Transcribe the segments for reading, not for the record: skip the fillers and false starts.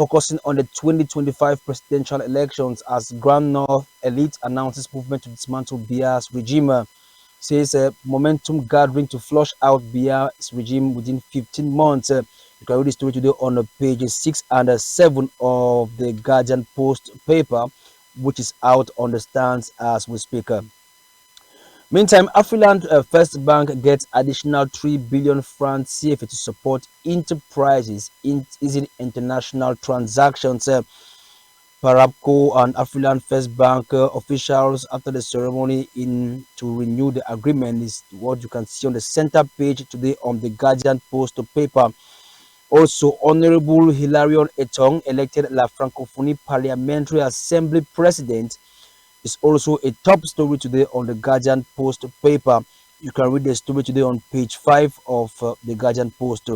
focusing on the 2025 presidential elections as Grand North elite announces movement to dismantle Biya's regime. Says momentum gathering to flush out Biya's regime within 15 months. You can read the story today on pages 6 and 7 of the Guardian Post paper, which is out on the stands as we speak. Meantime, Afriland First Bank gets additional 3 billion francs CFA to support enterprises in easing international transactions. Parapco and Afriland First Bank officials after the ceremony in to renew the agreement is what you can see on the center page today on the Guardian Post paper. Also, Honorable Hilarion Etong, elected La Francophonie Parliamentary Assembly President, is also a top story today on the Guardian Post paper. You can read the story today on page 5 of the Guardian Post.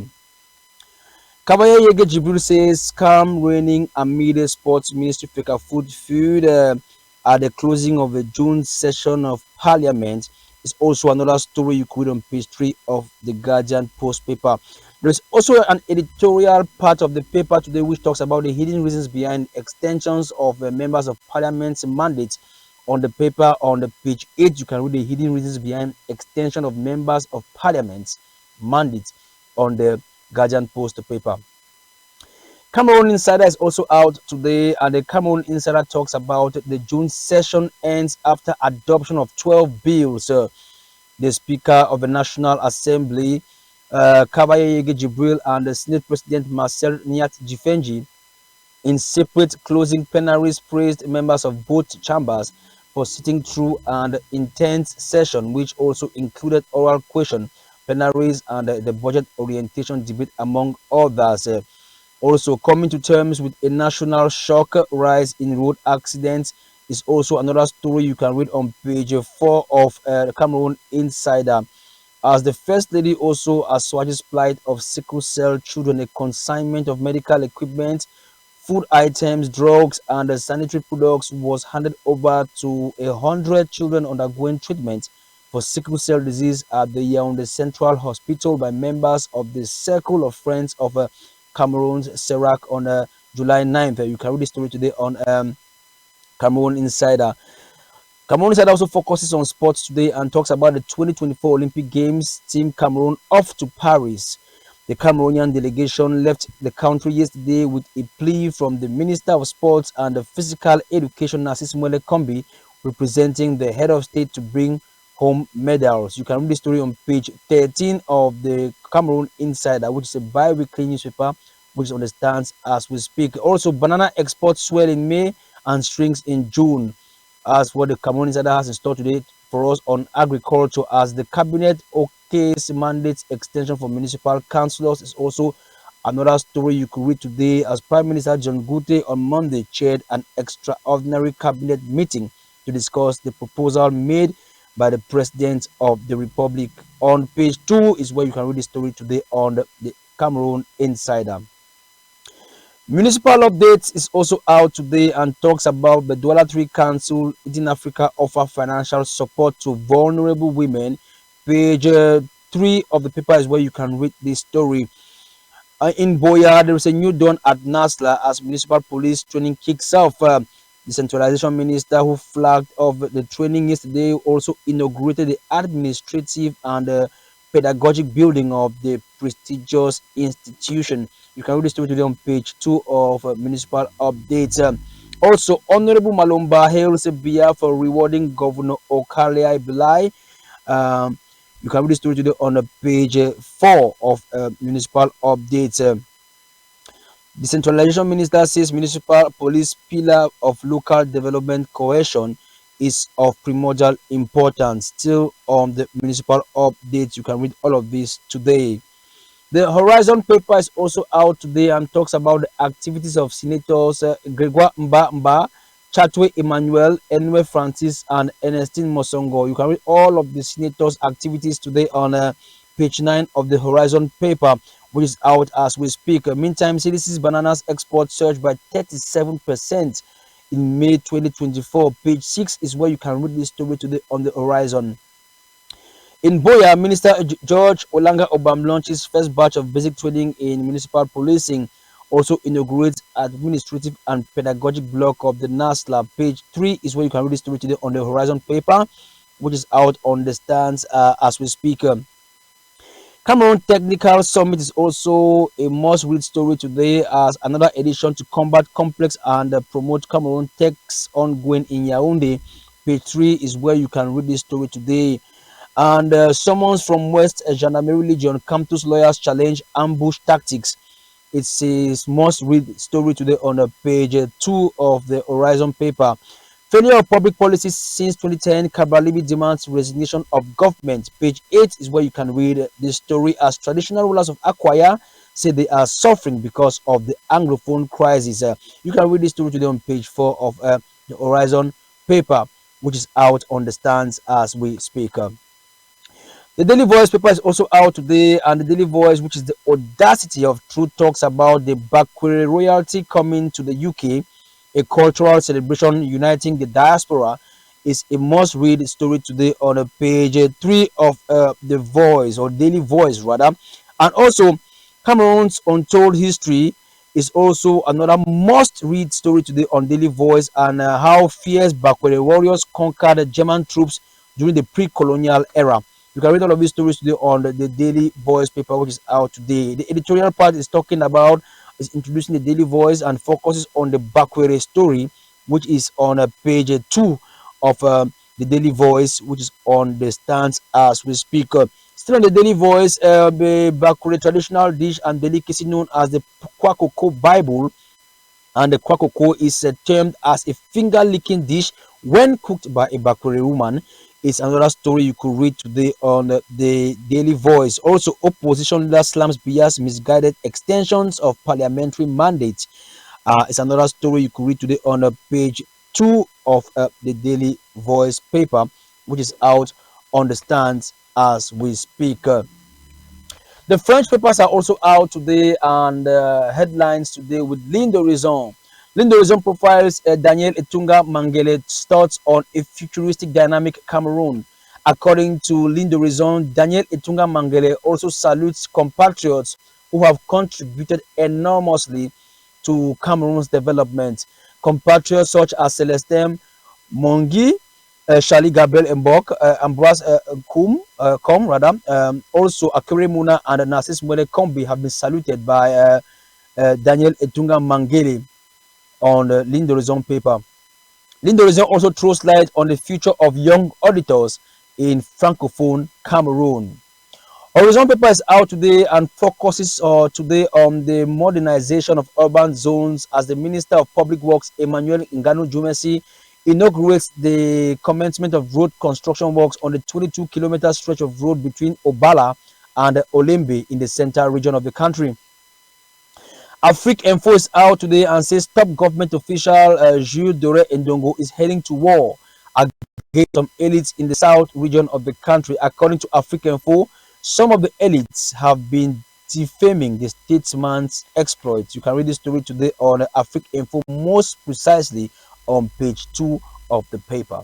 Kabaya Yege Jibril says calm reigning amid the Sports Ministry fake food at the closing of the June session of Parliament is also another story you could read on page 3 of the Guardian Post paper. There is also an editorial part of the paper today which talks about the hidden reasons behind extensions of members of Parliament's mandates. On the paper on the page 8, you can read the hidden reasons behind extension of members of Parliament's mandates on the Guardian Post paper. Cameroon Insider is also out today, and the Cameroon Insider talks about the June session ends after adoption of 12 bills. The Speaker of the National Assembly, Kabaya Yege Jibril, and the Senate President Marcel Niat Jifenji, in separate closing plenaries, praised members of both chambers for sitting through an intense session, which also included oral question plenaries and the budget orientation debate, among others. Also, coming to terms with a national shock rise in road accidents is also another story you can read on page 4 of Cameroon Insider. As the First Lady also assuages plight of sickle cell children, a consignment of medical equipment, food items, drugs, and sanitary products was handed over to 100 children undergoing treatment for sickle cell disease at the Yaoundé Central Hospital by members of the Circle of Friends of Cameroon's Serac on July 9th. You can read the story today on Cameroon Insider. Cameroon Insider also focuses on sports today and talks about the 2024 Olympic Games. Team Cameroon off to Paris. The Cameroonian delegation left the country yesterday with a plea from the Minister of Sports and Physical Education, Narcisse Mwele Kombi, representing the head of state to bring home medals. You can read the story on page 13 of the Cameroon Insider, which is a bi-weekly newspaper which understands as we speak. Also, banana exports swell in May and shrinks in June, as what the Cameroon Insider has in store today for us on agriculture, as the cabinet okays mandates extension for municipal councillors is also another story you could read today, as Prime Minister John Gute on Monday chaired an extraordinary cabinet meeting to discuss the proposal made by the President of the Republic. On page 2 is where you can read the story today on the Cameroon Insider. Municipal Updates is also out today and talks about the Douala 3 Council in Africa offer financial support to vulnerable women. Page 3 of the paper is where you can read this story. In Boya, there is a new dawn at Nasla as municipal police training kicks off. The Centralization Minister, who flagged off the training yesterday, also inaugurated the administrative and pedagogic building of the prestigious institution. You can read the story today on page 2 of Municipal Updates. Also, Honorable Malomba hails Biya for rewarding Governor Okalia Bilai. You can read the story today on page 4 of Municipal Updates. The Centralization Minister says municipal police pillar of local development cohesion is of primordial importance. Still on the Municipal Updates, you can read all of this today. The Horizon paper is also out today and talks about the activities of Senators Gregoire Mba, Chatwe Emmanuel, Enwe Francis, and Ernestine Mosongo. You can read all of the Senators' activities today on page 9 of the Horizon paper, which is out as we speak. Meantime, CDC's bananas export surged by 37% in May 2024. Page 6 is where you can read this story today on the Horizon. In Boya, Minister George Olanga Obam launches first batch of basic training in municipal policing. also inaugurates administrative and pedagogic block of the NASLA. Page 3 is where you can read the story today on the Horizon paper, which is out on the stands as we speak. Cameroon Technical Summit is also a must-read story today as another edition to combat complex and promote Cameroon tech's ongoing in Yaoundé. Page 3 is where you can read this story today. And summons from West Gendarmerie Legion, Campus lawyers challenge ambush tactics. It's a must-read story today on page 2 of the Horizon paper. Failure of public policies since 2010, Kabralibi demands resignation of government. Page 8 is where you can read this story as traditional rulers of Akwaya say they are suffering because of the Anglophone crisis. You can read this story today on page 4 of the Horizon paper, which is out on the stands as we speak. The Daily Voice paper is also out today, and the Daily Voice, which is the audacity of truth, talks about the Bakwere royalty coming to the UK, a cultural celebration uniting the diaspora. Is a must-read story today on page 3 of the Voice, or Daily Voice rather. And also, Cameroon's untold history is also another must-read story today on Daily Voice, and how fierce Bakwere warriors conquered German troops during the pre-colonial era. You can read all of these stories today on the Daily Voice paper, which is out today. The editorial part is talking about, is introducing the Daily Voice and focuses on the Bakwere story, which is on page 2 of the Daily Voice, which is on the stands as we speak. Still on the Daily Voice, the Bakwere traditional dish and delicacy known as the Kwakoko Bible, and the kwakoko is termed as a finger-licking dish when cooked by a Bakwere woman. It's another story you could read today on the Daily Voice. Also, opposition leader slams Biya's misguided extensions of parliamentary mandate. It's another story you could read today on page 2 of the Daily Voice paper, which is out on the stands as we speak. The French papers are also out today, and headlines today with Ligne d'Horizon. Ligne d'Horizon profiles Daniel Etunga Mangele's thoughts on a futuristic dynamic Cameroon. According to Ligne d'Horizon, Daniel Etunga Mangele also salutes compatriots who have contributed enormously to Cameroon's development. Compatriots such as Celestin Mongi, Charlie Gabriel Mbok, Ambroise Com, rather. Also, Akere Muna and Narcisse Mwele Kombi have been saluted by Daniel Etunga Mangele on the Ligne d'Horizon paper. Ligne d'Horizon also throws light on the future of young auditors in Francophone Cameroon. Horizon paper is out today and focuses today on the modernization of urban zones as the Minister of Public Works, Emmanuel Nganu Jumesi, inaugurates the commencement of road construction works on the 22-kilometer stretch of road between Obala and Olembe in the central region of the country. Afrique Info is out today and says top government official Jules Dore Ndongo is heading to war against some elites in the south region of the country. According to Afrique Info, some of the elites have been defaming the statesman's exploits. You can read this story today on Afrique Info, most precisely on page 2 of the paper.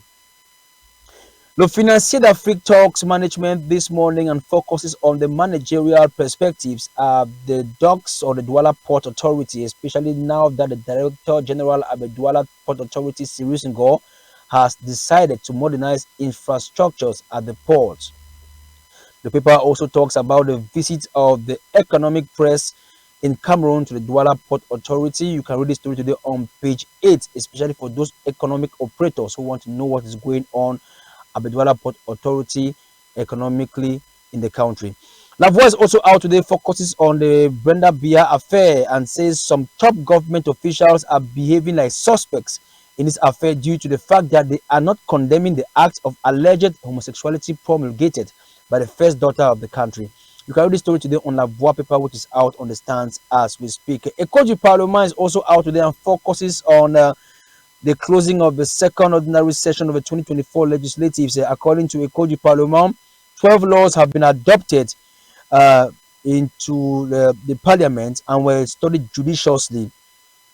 Le Financier d'Afrique talks management this morning and focuses on the managerial perspectives of the docks or the Douala Port Authority, especially now that the Director General of the Douala Port Authority, Cyrus Ngor, has decided to modernize infrastructures at the port. The paper also talks about the visit of the economic press in Cameroon to the Douala Port Authority. You can read this story today on page 8, especially for those economic operators who want to know what is going on at the Douala Port Authority economically in the country. La Voix is also out today, focuses on the Brenda Bia affair and says some top government officials are behaving like suspects in this affair due to the fact that they are not condemning the act of alleged homosexuality promulgated by the first daughter of the country. You can read this story today on La Voix paper, which is out on the stands as we speak. École du Parlement is also out today and focuses on the closing of the second ordinary session of the 2024 legislatives. According to École du Parlement, 12 laws have been adopted into the parliament and were studied judiciously.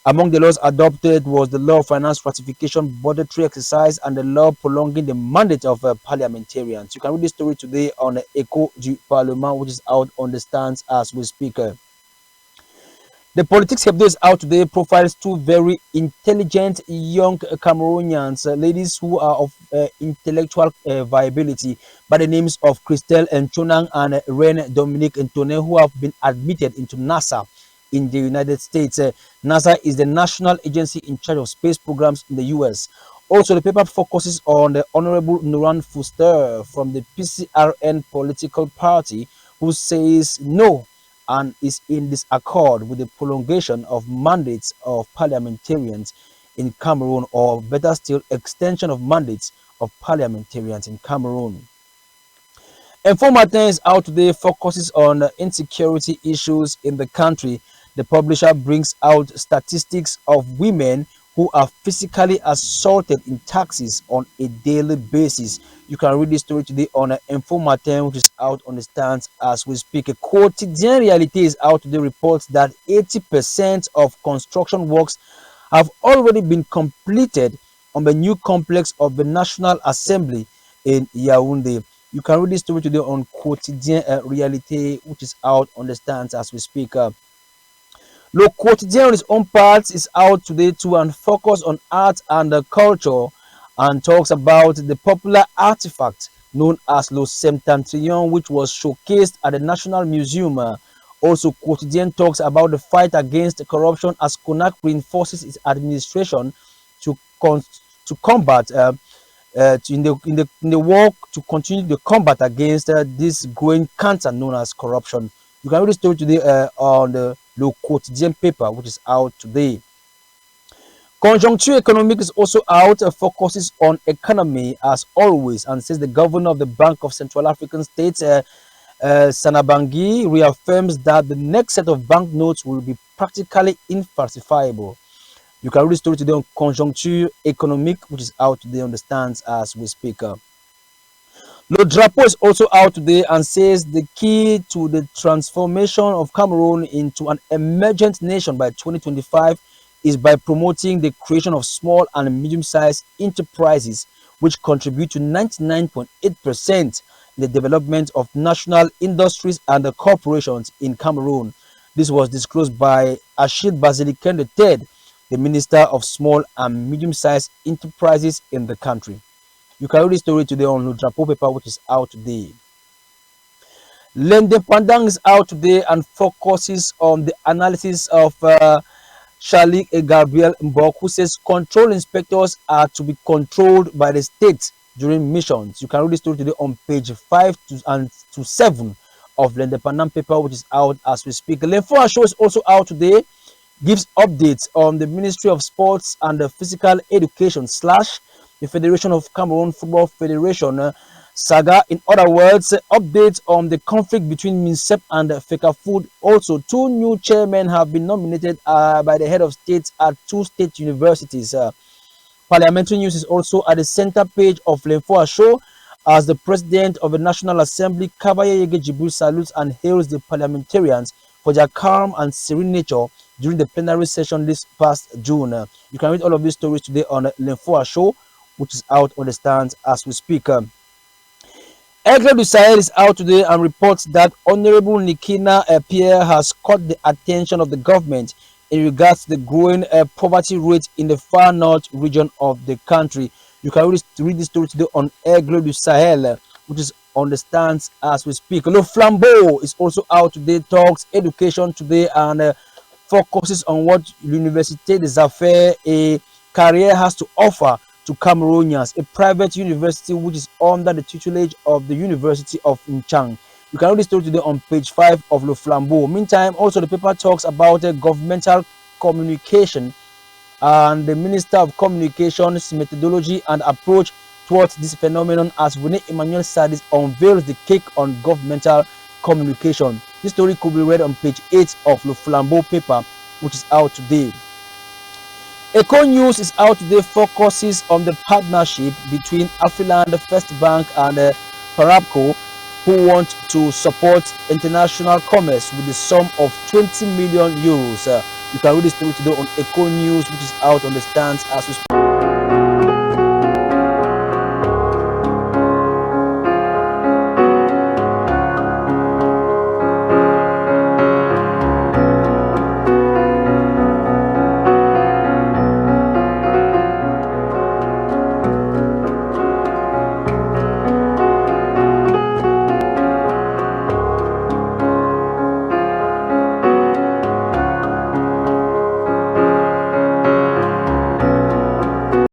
Among the laws adopted was the law of finance ratification, budgetary exercise, and the law prolonging the mandate of parliamentarians. You can read this story today on École du Parlement, which is out on the stands as we speak. The Politics Hebdo is out today, profiles two very intelligent young Cameroonians, ladies who are of intellectual viability by the names of Christelle Nchonang and Ren Dominique Ntone, who have been admitted into NASA in the United States. NASA is the national agency in charge of space programs in the US. Also, the paper focuses on the Honorable Nuran Fuster from the PCRN political party, who says no and is in disaccord with the prolongation of mandates of parliamentarians in Cameroon, or better still, extension of mandates of parliamentarians in Cameroon. Informatin is out today, focuses on insecurity issues in the country. The publisher brings out statistics of women who are physically assaulted in taxis on a daily basis. You can read this story today on Informatin, which is out on the stands as we speak. A quotidian reality is out today, reports that 80% of construction works have already been completed on the new complex of the National Assembly in Yaoundé. You can read this story today on Quotidien Reality, which is out on the stands as we speak. Le Quotidien on its own part is out today too and focus on art and culture, and talks about the popular artifact known as Le Septentrion, which was showcased at the National Museum. Also, Quotidien talks about the fight against corruption as CONAC reinforces its administration to combat in the work to continue the combat against this growing cancer known as corruption. You can read the story today on the Le Quotidien paper, which is out today. Conjuncture Economic is also out, focuses on economy as always, and says the governor of the Bank of Central African States, Sanabangi, reaffirms that the next set of banknotes will be practically infalsifiable. You can read the story today on Conjuncture Economic, which is out today on the stands as we speak. Le Drapeau is also out today and says the key to the transformation of Cameroon into an emergent nation by 2025 is by promoting the creation of small and medium-sized enterprises, which contribute to 99.8% in the development of national industries and corporations in Cameroon. This was disclosed by Achille Basilican III, the Minister of Small and Medium-Sized Enterprises in the country. You can read this story today on Le Drapeau paper, which is out today. L'Indépendant is out today and focuses on the analysis of Charlie Gabriel Mbok, who says control inspectors are to be controlled by the state during missions. You can read this story today on page 5 to 7 of L'Indépendant paper, which is out as we speak. L'Info Show is also out today, gives updates on the Ministry of Sports and the Physical Education / the Federation of Cameroon Football Federation saga. In other words, updates on the conflict between MINSEP and FECAFOOT. Also, 2 new chairmen have been nominated by the head of state at 2 state universities. Parliamentary news is also at the center page of L'Info Show, as the President of the National Assembly, Kabaye Yege Jibril, salutes and hails the parliamentarians for their calm and serene nature during the plenary session this past June. You can read all of these stories today on L'Info Show, which is out on the stands as we speak. Aigle du Sahel is out today and reports that Honorable Nikina Pierre has caught the attention of the government in regards to the growing poverty rate in the far north region of the country. You can read this story today on Aigle du Sahel, which is on the stands as we speak. Le Flambeau is also out today, talks education today, and focuses on what L'Université des Affaires et Carrière has to offer to Cameroonians, a private university which is under the tutelage of the University of Nchang. You can read this story today on page 5 of Le Flambeau. Meantime, also the paper talks about governmental communication and the Minister of Communications methodology and approach towards this phenomenon, as Rene Emmanuel Sadis unveils the cake on governmental communication. This story could be read on page 8 of Le Flambeau paper, which is out today. Eco News is out today, focuses on the partnership between Afriland First Bank and Parapco, who want to support international commerce with the sum of 20 million euros. You can read this story today on Eco News, which is out on the stands as we speak.